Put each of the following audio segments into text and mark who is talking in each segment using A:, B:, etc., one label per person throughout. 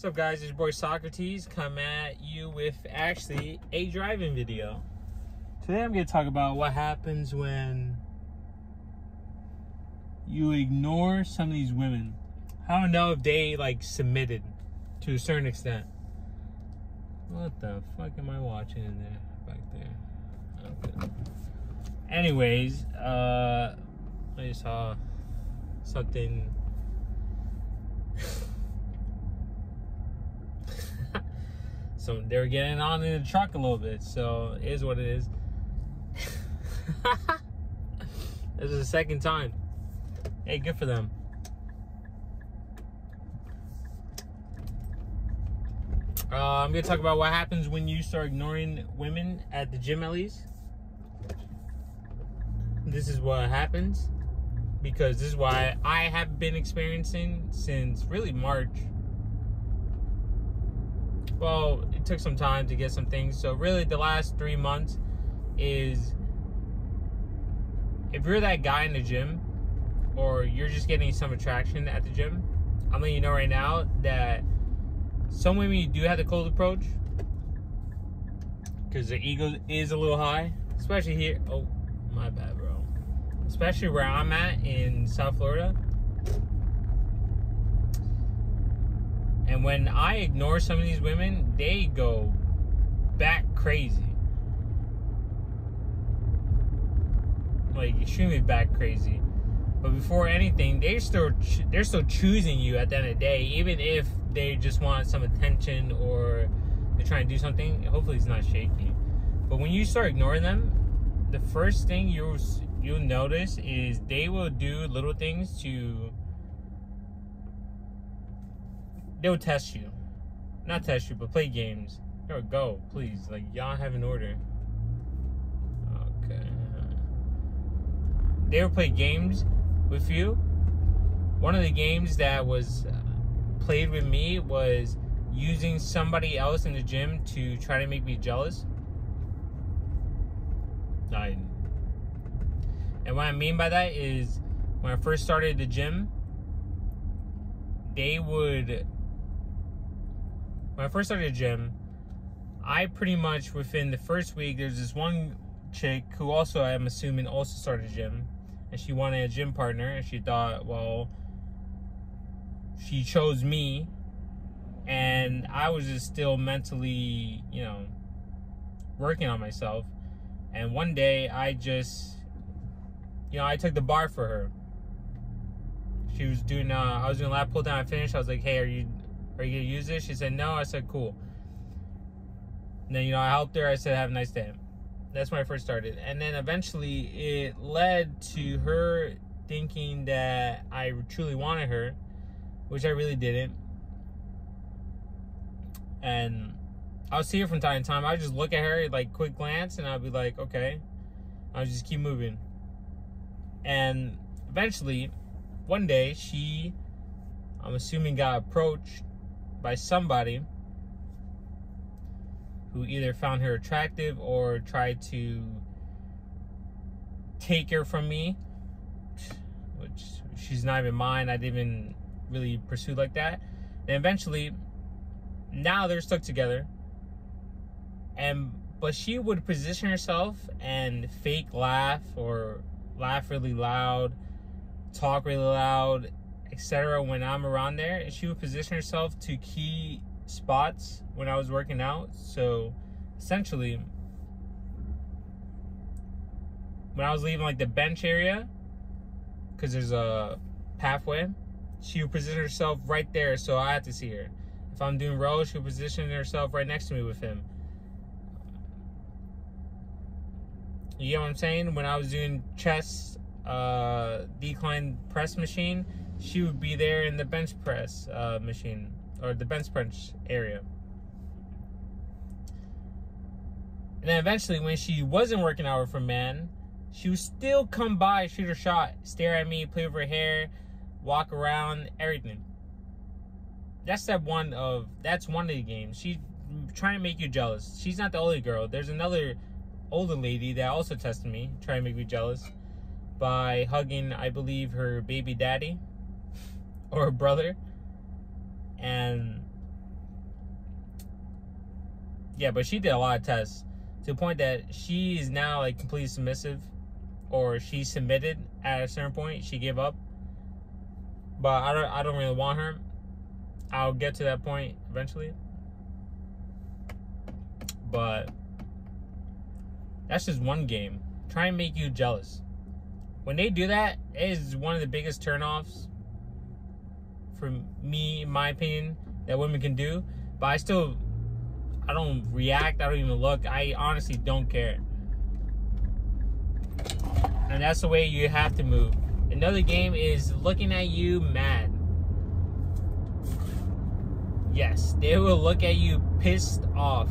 A: What's up, guys? It's your boy Socrates come at you with actually a driving video. Today I'm going to talk about what happens when you ignore some of these women. I don't know if they like submitted to a certain extent. What the fuck am I watching in there back there? Okay. Anyways, I just saw something. So they were getting on in the truck a little bit, so it is what it is. This is the second time. Hey, good for them. I'm gonna talk about what happens when you start ignoring women at the gym, at least. This is what happens, because this is why I have been experiencing since really March. Well, it took some time to get some things. So really the last 3 months is, if you're that guy in the gym or you're just getting some attraction at the gym, I'm letting you know right now that some women you do have the cold approach because their ego is a little high, especially here. Oh, my bad, bro. Especially where I'm at in South Florida. And when I ignore some of these women, they go back crazy. Like, extremely back crazy. But before anything, they're still choosing you at the end of the day, even if they just want some attention or they're trying to do something. Hopefully it's not shaky. But when you start ignoring them, the first thing you'll notice is they will do little things to... They'll test you. Not test you, but play games. There we go, please. Like, y'all have an order. Okay. They'll play games with you. One of the games that was played with me was using somebody else in the gym to try to make me jealous. And what I mean by that is, when I first started the gym, when I first started the gym, I pretty much, within the first week, there's this one chick who also, I'm assuming, also started a gym. And she wanted a gym partner. And she thought, well, she chose me. And I was just still mentally, you know, working on myself. And one day, I just, you know, I took the bar for her. She was doing, I was doing lap pull down. I finished. I was like, hey, are you gonna use this? She said no. I said cool. And then, you know, I helped her. I said have a nice day. That's when I first started. And then eventually it led to her thinking that I truly wanted her, which I really didn't. And I would see her from time to time. I would just look at her, like, quick glance, and I'd be like, okay. I would just keep moving. And eventually, one day, she, I'm assuming, got approached by somebody who either found her attractive or tried to take her from me, which she's not even mine. I didn't even really pursue like that. And eventually, now they're stuck together. But she would position herself and fake laugh or laugh really loud, talk really loud, etc. when I'm around there. And she would position herself to key spots when I was working out. So essentially, when I was leaving like the bench area, because there's a pathway, she would position herself right there, so I had to see her. If I'm doing rows, she would position herself right next to me with him. You get what I'm saying? When I was doing chest decline press machine, she would be there in the bench press machine, or the bench press area. And then eventually, when she wasn't working out with her man, she would still come by, shoot her shot, stare at me, play with her hair, walk around, everything. That's one of the games. She's trying to make you jealous. She's not the only girl. There's another older lady that also tested me, trying to make me jealous by hugging, I believe, her baby daddy or her brother. And Yeah, but she did a lot of tests to the point that she is now like completely submissive, or she submitted at a certain point. She gave up. But I don't really want her. I'll get to that point eventually. But that's just one game. Try and make you jealous. When they do that, it is one of the biggest turnoffs for me, in my opinion, that women can do. But I don't react. I don't even look. I honestly don't care. And that's the way you have to move. Another game is looking at you mad. Yes, they will look at you pissed off.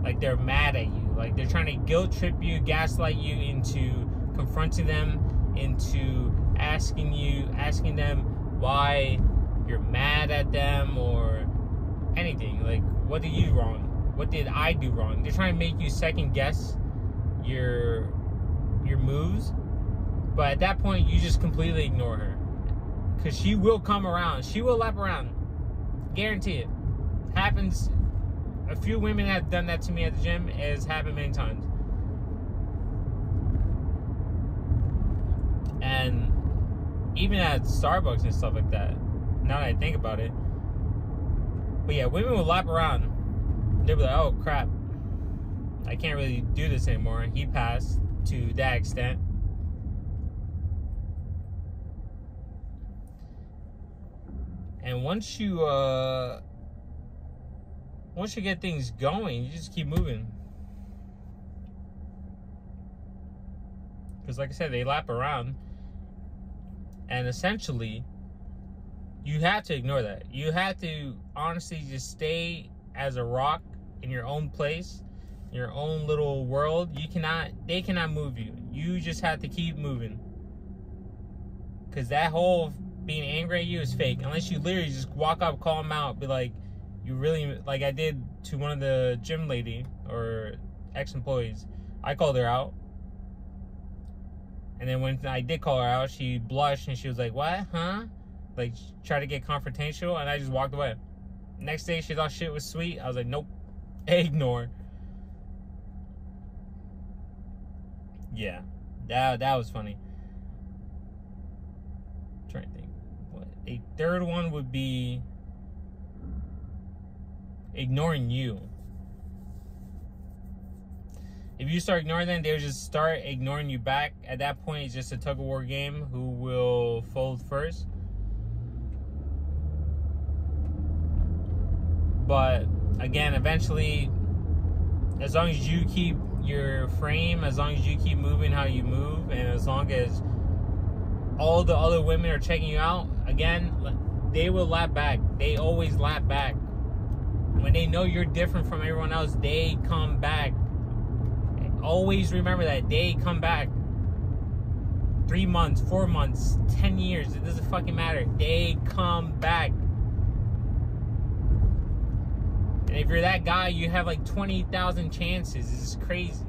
A: Like they're mad at you. Like they're trying to guilt trip you, gaslight you into confronting them, into asking them why you're mad at them or anything. Like, what did you do wrong? What did I do wrong? They're trying to make you second guess your moves. But at that point, you just completely ignore her. Because she will come around. She will lap around. Guarantee it. Happens. A few women have done that to me at the gym. It has happened many times. And even at Starbucks and stuff like that. Now that I think about it. But yeah, women will lap around. They'll be like, oh crap. I can't really do this anymore. He passed to that extent. And once you get things going, you just keep moving. Because like I said, they lap around. And essentially, you have to ignore that. You have to honestly just stay as a rock in your own place, in your own little world. They cannot move you. You just have to keep moving. Because that whole being angry at you is fake. Unless you literally just walk up, call them out, be like, you really, like I did to one of the gym lady or ex-employees. I called her out. And then when I did call her out, she blushed and she was like, what? Huh? Like, tried to get confrontational, and I just walked away. Next day, she thought shit was sweet. I was like, nope. Ignore. Yeah. That was funny. I'm trying to think. What? A third one would be ignoring you. If you start ignoring them, they'll just start ignoring you back. At that point, it's just a tug-of-war game. Who will fold first? But again, eventually, as long as you keep your frame, as long as you keep moving how you move, and as long as all the other women are checking you out, again, they will lap back. They always lap back. When they know you're different from everyone else, they come back. Always remember that. They come back. 3 months, 4 months, 10 years, it doesn't fucking matter. They come back. And if you're that guy, you have like 20,000 chances. This is crazy.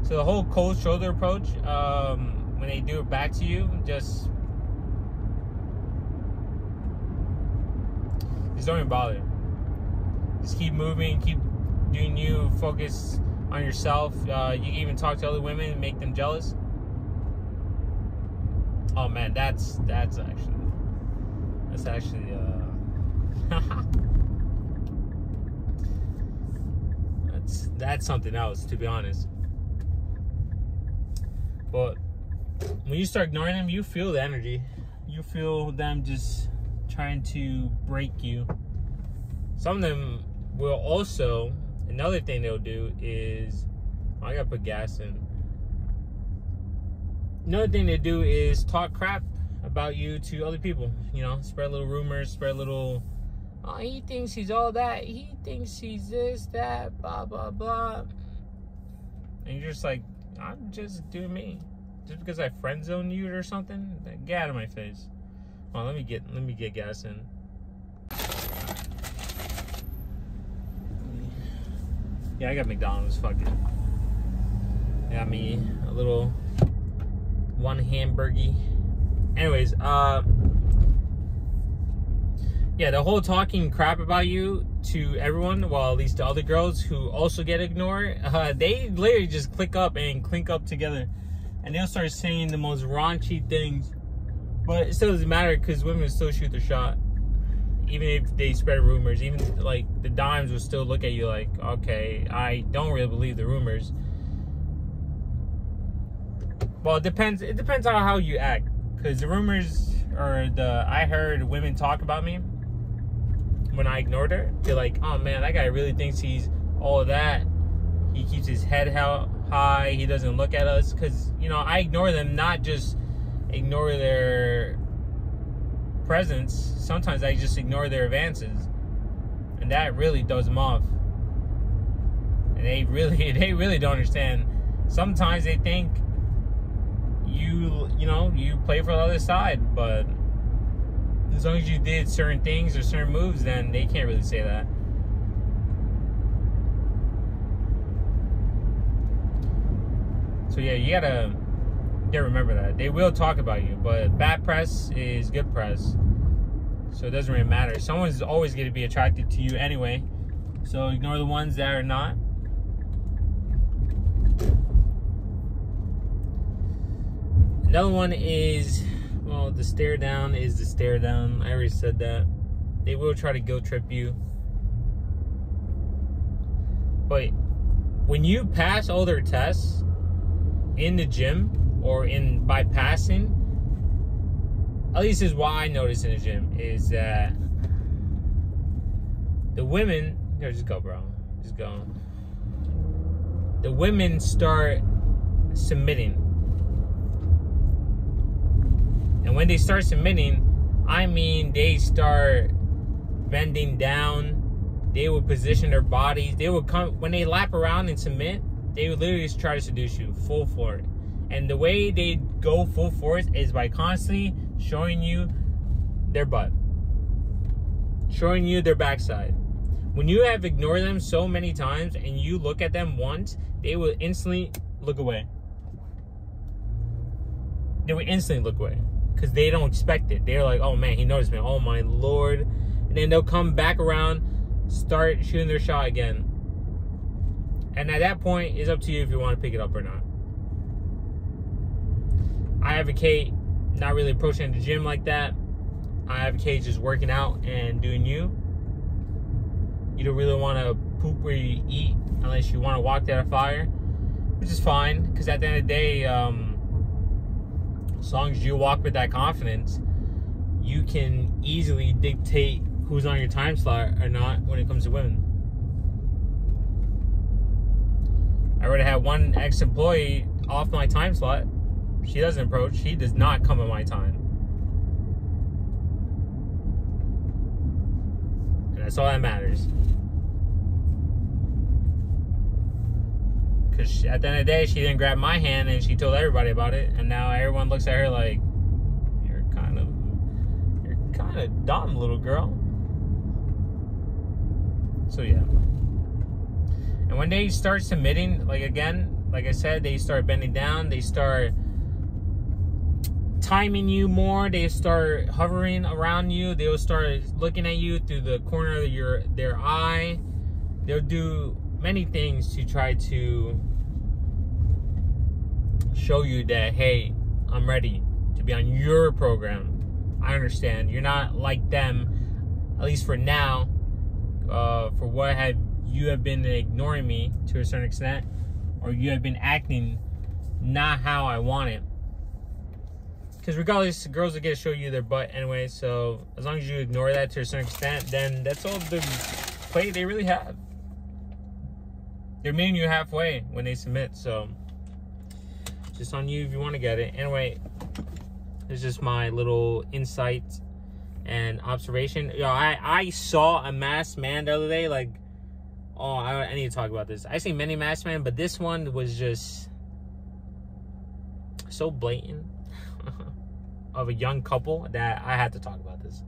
A: So the whole cold shoulder approach, when they do it back to you, just don't even bother. Just keep moving, keep doing you, focus on yourself. You can even talk to other women and make them jealous. Oh man, that's actually that's something else, to be honest. But when you start ignoring them, you feel the energy. You feel them just trying to break you. Some of them will also, another thing they'll do is, I gotta put gas in. Another thing they do is talk crap about you to other people. You know, spread little rumors, spread little, oh, he thinks he's all that, he thinks he's this, that, blah, blah, blah. And you're just like, I'm just doing me. Just because I friend zone you or something, get out of my face. Oh, let me get gas in. Yeah, I got McDonald's. Fuck it. Got me a little one hamburger. Anyways, Yeah, the whole talking crap about you to everyone, well, at least the other girls who also get ignored, they literally just click up and clink up together. And they'll start saying the most raunchy things. But it still doesn't matter because women will still shoot their shot. Even if they spread rumors, even like the dimes will still look at you like, okay, I don't really believe the rumors. Well, it depends on how you act. Because the rumors, or I heard women talk about me when I ignored her. They're like, oh man, that guy really thinks he's all of that. He keeps his head held high. He doesn't look at us. Because, you know, I ignore them, not just ignore their presence. Sometimes I just ignore their advances. And that really throws them off. And they really don't understand. Sometimes they think you play for the other side, but as long as you did certain things or certain moves, then they can't really say that. So yeah, you gotta remember that. They will talk about you, but bad press is good press. So it doesn't really matter. Someone's always gonna be attracted to you anyway. So ignore the ones that are not. Another one is, well, the stare down is the stare down. I already said that. They will try to guilt trip you. But when you pass all their tests in the gym or by passing, at least is what I noticed in the gym, is that the women, here, just go, bro. Just go. The women start submitting. And when they start submitting, I mean they start bending down. They will position their bodies. They will come, when they lap around and submit, they will literally just try to seduce you full force. And the way they go full force is by constantly showing you their butt, showing you their backside. When you have ignored them so many times and you look at them once, they will instantly look away. They will instantly look away. Because they don't expect it. They're like, oh man, he noticed me. Oh my Lord. And then they'll come back around, start shooting their shot again. And at that point, it's up to you if you want to pick it up or not. I advocate not really approaching the gym like that. I advocate just working out and doing you. You don't really want to poop where you eat unless you want to walk that fire, which is fine. Because at the end of the day, as long as you walk with that confidence, you can easily dictate who's on your time slot or not when it comes to women. I already had one ex-employee off my time slot. She doesn't approach. She does not come at my time. And that's all that matters. Because at the end of the day, she didn't grab my hand and she told everybody about it. And now everyone looks at her like, you're kind of dumb, little girl. So yeah. And when they start submitting, like again, like I said, they start bending down. They start timing you more. They start hovering around you. They'll start looking at you through the corner of their eye. They'll do many things to try to show you that, hey, I'm ready to be on your program. I understand you're not like them, at least for now. For what you have been ignoring me to a certain extent, or you have been acting not how I want it. Because regardless, girls are going to show you their butt anyway. So as long as you ignore that to a certain extent, then that's all the play they really have. They're meeting you halfway when they submit, so it's just on you if you want to get it. Anyway, it's just my little insight and observation. Yo, I saw a masked man the other day. Like, oh, I need to talk about this. I see many masked men, but this one was just so blatant of a young couple that I had to talk about this.